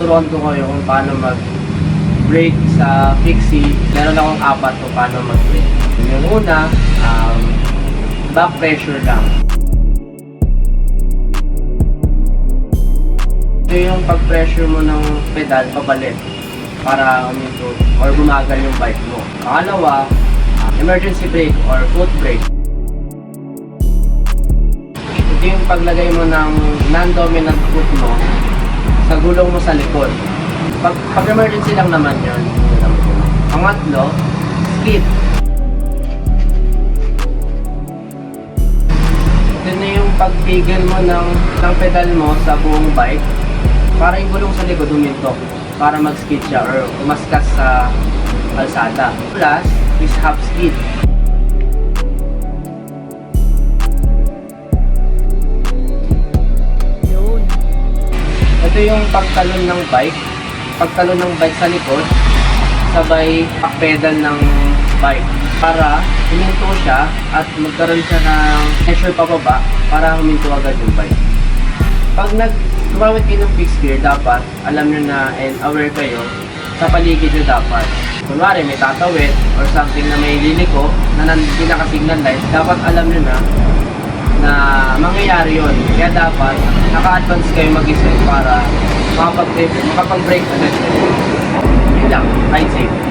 Turuan ko kayo kung paano mag-brake sa fixie. Meron akong apat kung paano mag-brake. Yung una, back pressure lang. Ito yung pag-pressure mo ng pedal pabalik para huminto or bumagal yung bike mo. Pangalawa, emergency brake or foot brake. Ito yung paglagay mo ng non-dominant foot mo sa gulong mo sa likod. Pag emergency lang naman yun. Pangatlo, skid. Ito na yung pagpigil mo ng pedal mo sa buong bike para yung gulong sa likod huminto para mag-skid siya or umaskas sa kalsada. Plus is half skid. Ito yung pagtalon ng bike. Pagtalon ng bike sa likod, sabay pedal ng bike para huminto siya at magkaroon siya ng pressure pababa para huminto agad yung bike. Pag gumamit kayo ng fixed gear, dapat alam nyo na and aware kayo sa paligid nyo dapat. Kunwari may tatawid or something na may liliko na hindi naka-signal light, dapat alam nyo na mangyayari yun. Kaya dapat naka-advance kayo mag-isip para makapag-brake agad. Yun lang, ride safe.